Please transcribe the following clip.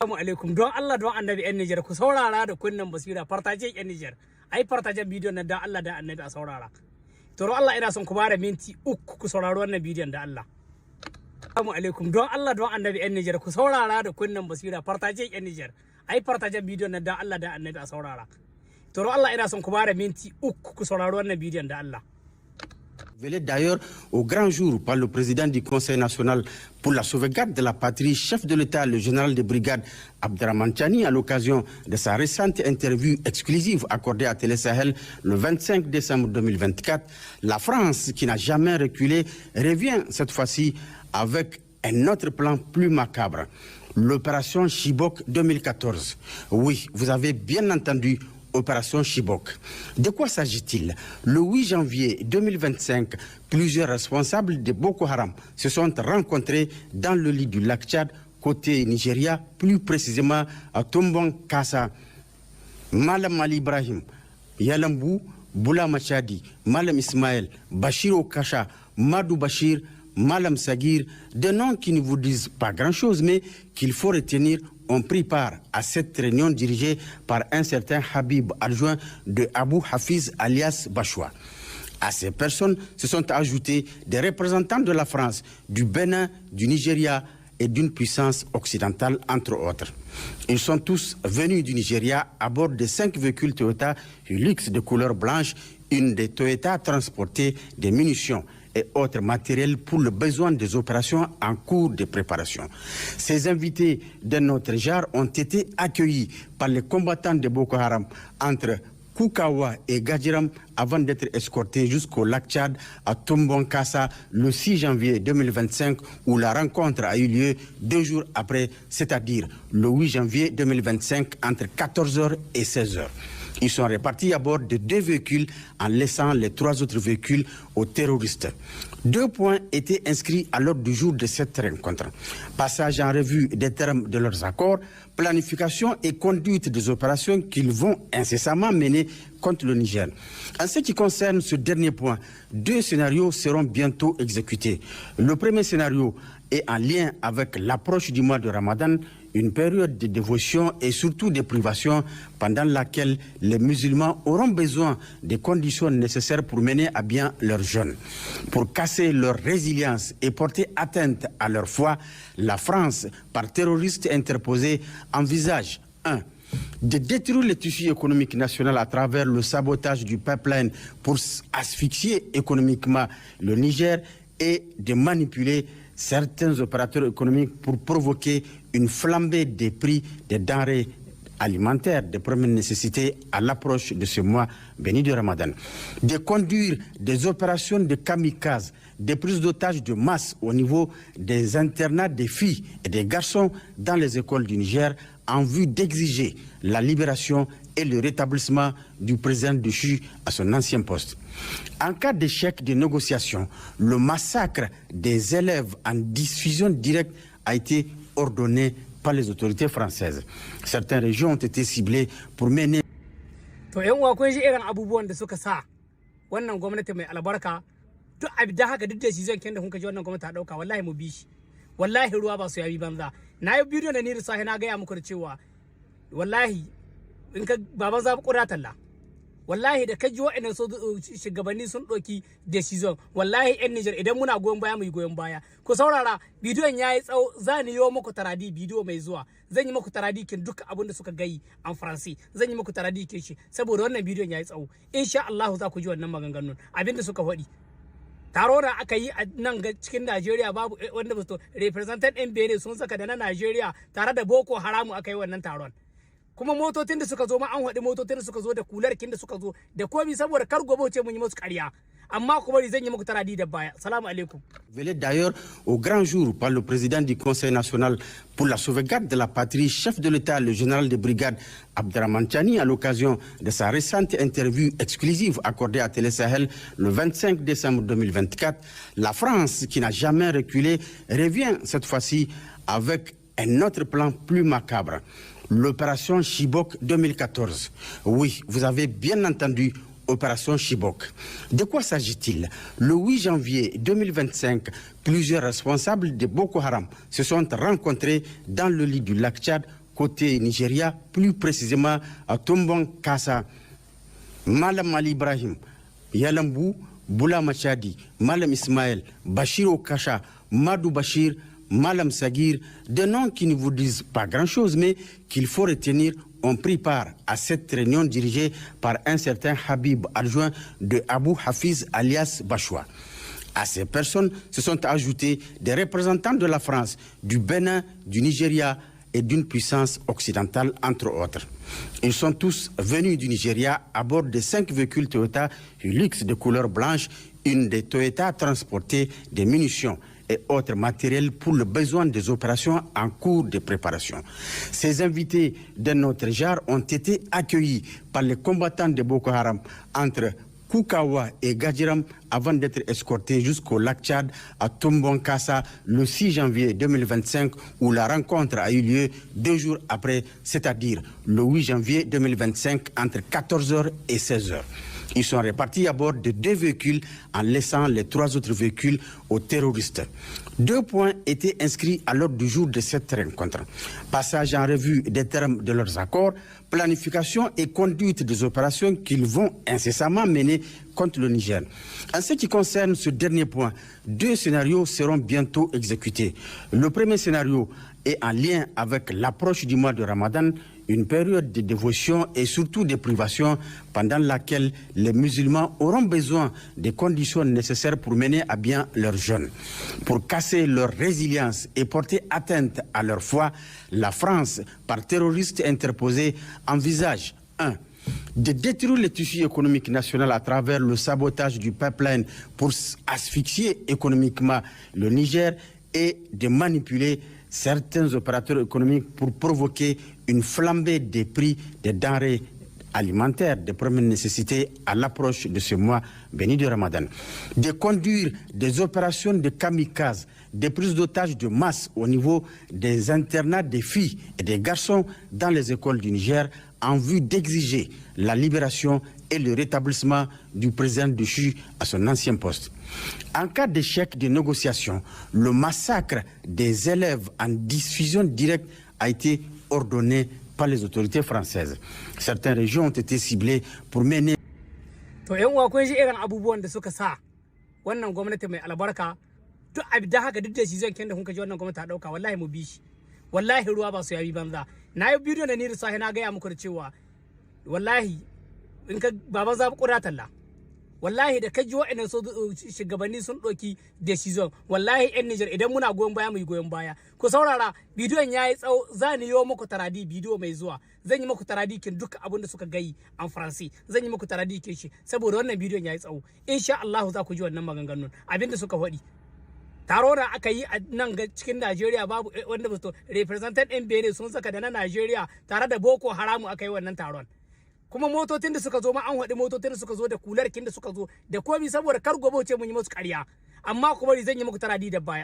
Assalamu alaikum don Allah don annabi yan Nijar ku saurara da kunnan basira fartaje yan Nijar ai fartajen bidiyon nan da Allah da annabi a saurara to don Allah ina son ku bada minti 3 ku saurari wannan bidiyon da Allah. Assalamu alaikum don Allah don annabi yan Nijar ku saurara da kunnan basira fartaje yan Nijar ai fartajen bidiyon nan da Allah da annabi a saurara to don Allah ina son ku bada minti 3 ku saurari wannan bidiyon da Allah. Révélé d'ailleurs au grand jour par le président du Conseil national pour la sauvegarde de la patrie, chef de l'État, le général de brigade Abdrahmane Tiani, à l'occasion de sa récente interview exclusive accordée à Télé Sahel le 25 décembre 2024. La France, qui n'a jamais reculé, revient cette fois-ci avec un autre plan plus macabre, l'opération Chibok 2014. Oui, vous avez bien entendu, opération Chibok. De quoi s'agit-il? Le 8 janvier 2025, plusieurs responsables de Boko Haram se sont rencontrés dans le lit du lac Tchad, côté Nigeria, plus précisément à Tombong Kassa. Malam Ali Ibrahim, Yalambou, Boula Machadi, Malam Ismaël, Bachir Okacha, Madou Bachir, Malam Sagir, des noms qui ne vous disent pas grand-chose, mais qu'il faut retenir, ont pris part à cette réunion dirigée par un certain Habib, adjoint de Abou Hafiz alias Bachoua. À ces personnes se sont ajoutés des représentants de la France, du Bénin, du Nigeria et d'une puissance occidentale, entre autres. Ils sont tous venus du Nigeria à bord de 5 véhicules Toyota Hilux de couleur blanche, une des Toyota transportait des munitions et autres matériels pour le besoin des opérations en cours de préparation. Ces invités d'un autre genre ont été accueillis par les combattants de Boko Haram entre Koukawa et Gadjiram avant d'être escortés jusqu'au lac Tchad à Tombong Kassa le 6 janvier 2025 où la rencontre a eu lieu 2 jours après, c'est-à-dire le 8 janvier 2025 entre 14h et 16h. Ils sont répartis à bord de 2 véhicules en laissant les 3 autres véhicules aux terroristes. 2 points étaient inscrits à l'ordre du jour de cette rencontre. Passage en revue des termes de leurs accords, planification et conduite des opérations qu'ils vont incessamment mener contre le Niger. En ce qui concerne ce dernier point, 2 scénarios seront bientôt exécutés. Le premier scénario est en lien avec l'approche du mois de Ramadan, une période de dévotion et surtout de privation pendant laquelle les musulmans auront besoin des conditions nécessaires pour mener à bien leur jeûne. Pour casser leur résilience et porter atteinte à leur foi, la France, par terroristes interposés, envisage 1. de détruire le tissu économique national à travers le sabotage du pipeline pour asphyxier économiquement le Niger et de manipuler certains opérateurs économiques pour provoquer une flambée des prix des denrées alimentaires de première nécessité à l'approche de ce mois béni de Ramadan. De conduire des opérations de kamikazes, des prises d'otages de masse au niveau des internats des filles et des garçons dans les écoles du Niger en vue d'exiger la libération et le rétablissement du président Déchu à son ancien poste. En cas d'échec des négociations, le massacre des élèves en diffusion directe a été ordonné par les autorités françaises. Certaines régions ont été ciblées pour mener... To yan uwa kun ji irin abubuwan da suka sa wannan gwamnati mai albarka duk abin da haka duk da shi zan kenda kun ka ji wannan gwamnati ta dauka wallahi mu bi shi wallahi ruwa ba su yabi banza na yi bidiyo da ni da sahi na ga ya muku da cewa wallahi in ka baban za ku kura talla wallahi da kaji wa'annan shugabanni sun doki decision wallahi yan Niger idan muna goyon baya mu yi goyon baya ku saurara bidiyon yayi tsawo zan yi muku taradi bidiyo mai zuwa zan yi muku taradi kin duka abin da suka gayi an faransi zan yi muku taradi kin shi saboda wannan bidiyon yayi tsawo insha Allah za ku ji wannan maganganun abin da suka faɗi taro da aka yi a nan cikin Najeriya babu wanda ba to representant ɗin Benin sun saka da na Najeriya tare da Boko Haram aka yi wannan taron kuma motocin da suka zo ma an haɗi motocin da suka zo da kularkin da suka zo da komi saboda kar gobe ce mun yi musu ƙarya amma ku bari zan yi muku taradi da baya. Salamu alaikum. Révélé d'ailleurs au grand jour par le président du Conseil national pour la sauvegarde de la patrie, chef de l'État, le général de brigade Abdrahmane Tiani, à l'occasion de sa récente interview exclusive accordée à Télé Sahel le 25 décembre 2024, la France, qui n'a jamais reculé, revient cette fois-ci avec un autre plan plus macabre. L'opération Chibok 2014. Oui, vous avez bien entendu, opération Chibok. De quoi s'agit-il? Le 8 janvier 2025, plusieurs responsables de Boko Haram se sont rencontrés dans le lit du lac Tchad, côté Nigeria, plus précisément à Tombon Kassa, Malam Ali Ibrahim, Yalambou, Boula Machadi, Malam Ismaël, Bachir Okacha, Madou Bachir, Malam Sagir, des noms qui ne vous disent pas grand-chose, mais qu'il faut retenir, ont pris part à cette réunion dirigée par un certain Habib, adjoint de Abou Hafiz alias Bachoua. À ces personnes se sont ajoutés des représentants de la France, du Bénin, du Nigeria et d'une puissance occidentale, entre autres. Ils sont tous venus du Nigeria à bord de 5 véhicules Toyota Hilux de couleur blanche. Une des Toyota transportait des munitions et autres matériels pour le besoin des opérations en cours de préparation. Ces invités d'un autre genre ont été accueillis par les combattants de Boko Haram entre Koukawa et Gadjiram avant d'être escortés jusqu'au lac Tchad à Tombon Kassa le 6 janvier 2025 où la rencontre a eu lieu 2 jours après, c'est-à-dire le 8 janvier 2025 entre 14h et 16h. Ils sont répartis à bord de 2 véhicules en laissant les 3 autres véhicules aux terroristes. 2 points étaient inscrits à l'ordre du jour de cette rencontre. Passage en revue des termes de leurs accords, planification et conduite des opérations qu'ils vont incessamment mener contre le Niger. En ce qui concerne ce dernier point, 2 scénarios seront bientôt exécutés. Le premier scénario est en lien avec l'approche du mois de Ramadan, une période de dévotion et surtout de privation pendant laquelle les musulmans auront besoin des conditions nécessaires pour mener à bien leur jeûne. Pour casser leur résilience et porter atteinte à leur foi, la France, par terroristes interposés, envisage 1. de détruire le tissu économique national à travers le sabotage du pipeline pour asphyxier économiquement le Niger et de manipuler certains opérateurs économiques pour provoquer une flambée des prix des denrées alimentaires de première nécessité à l'approche de ce mois béni de Ramadan. De conduire des opérations de kamikaze, des prises d'otages de masse au niveau des internats des filles et des garçons dans les écoles du Niger en vue d'exiger la libération et le rétablissement du président déchu à son ancien poste. En cas d'échec des négociations, le massacre des élèves en diffusion directe a été ordonné par les autorités françaises. Certaines régions ont été ciblées pour mener. To yan uwa kun ji irin abubuwan da suka sa wannan gwamnati mai albarka duk abida haka duk da shi zan kenda kun ka ji wannan gwamnati ta dauka wallahi mu bi shi wallahi ruwa ba su yabi banza na yi bidiyo da ni da sahi na ga ya muku da cewa wallahi in ka baban zabi kura talla wallahi da kaji wa'annan shugabanni sun doki decision wallahi yan Niger idan muna goyon baya mu yi goyon baya ku saurara bidiyon yayi tsawo zan yi muku taradi bidiyo mai zuwa zan yi muku taradi kin duka abin da suka gayi an faransi zan yi muku taradi kin shi saboda wannan bidiyon yayi tsawo insha Allah za ku ji wannan maganganun abin da suka faɗi taro da aka yi a nan cikin Najeriya babu wanda ba to representant ɗin Benin sun saka da na Najeriya tare da Boko Haram aka yi wannan taron kuma motocin da suka zo ma an haɗi motocin da suka zo da kularkin da suka zo da komi saboda kar gobe ce mun yi musu ƙarya amma kuma zan yi muku taradi da baya